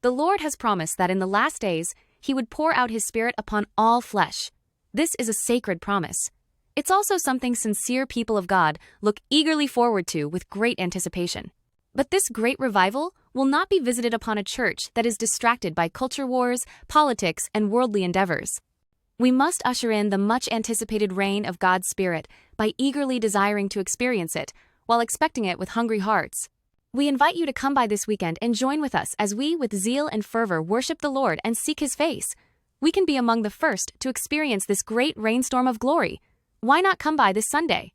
The Lord has promised that in the last days, He would pour out His Spirit upon all flesh. This is a sacred promise. It's also something sincere people of God look eagerly forward to with great anticipation. But this great revival will not be visited upon a church that is distracted by culture wars, politics, and worldly endeavors. We must usher in the much-anticipated reign of God's Spirit by eagerly desiring to experience it, while expecting it with hungry hearts. We invite you to come by this weekend and join with us as we, with zeal and fervor, worship the Lord and seek His face. We can be among the first to experience this great rainstorm of glory. Why not come by this Sunday?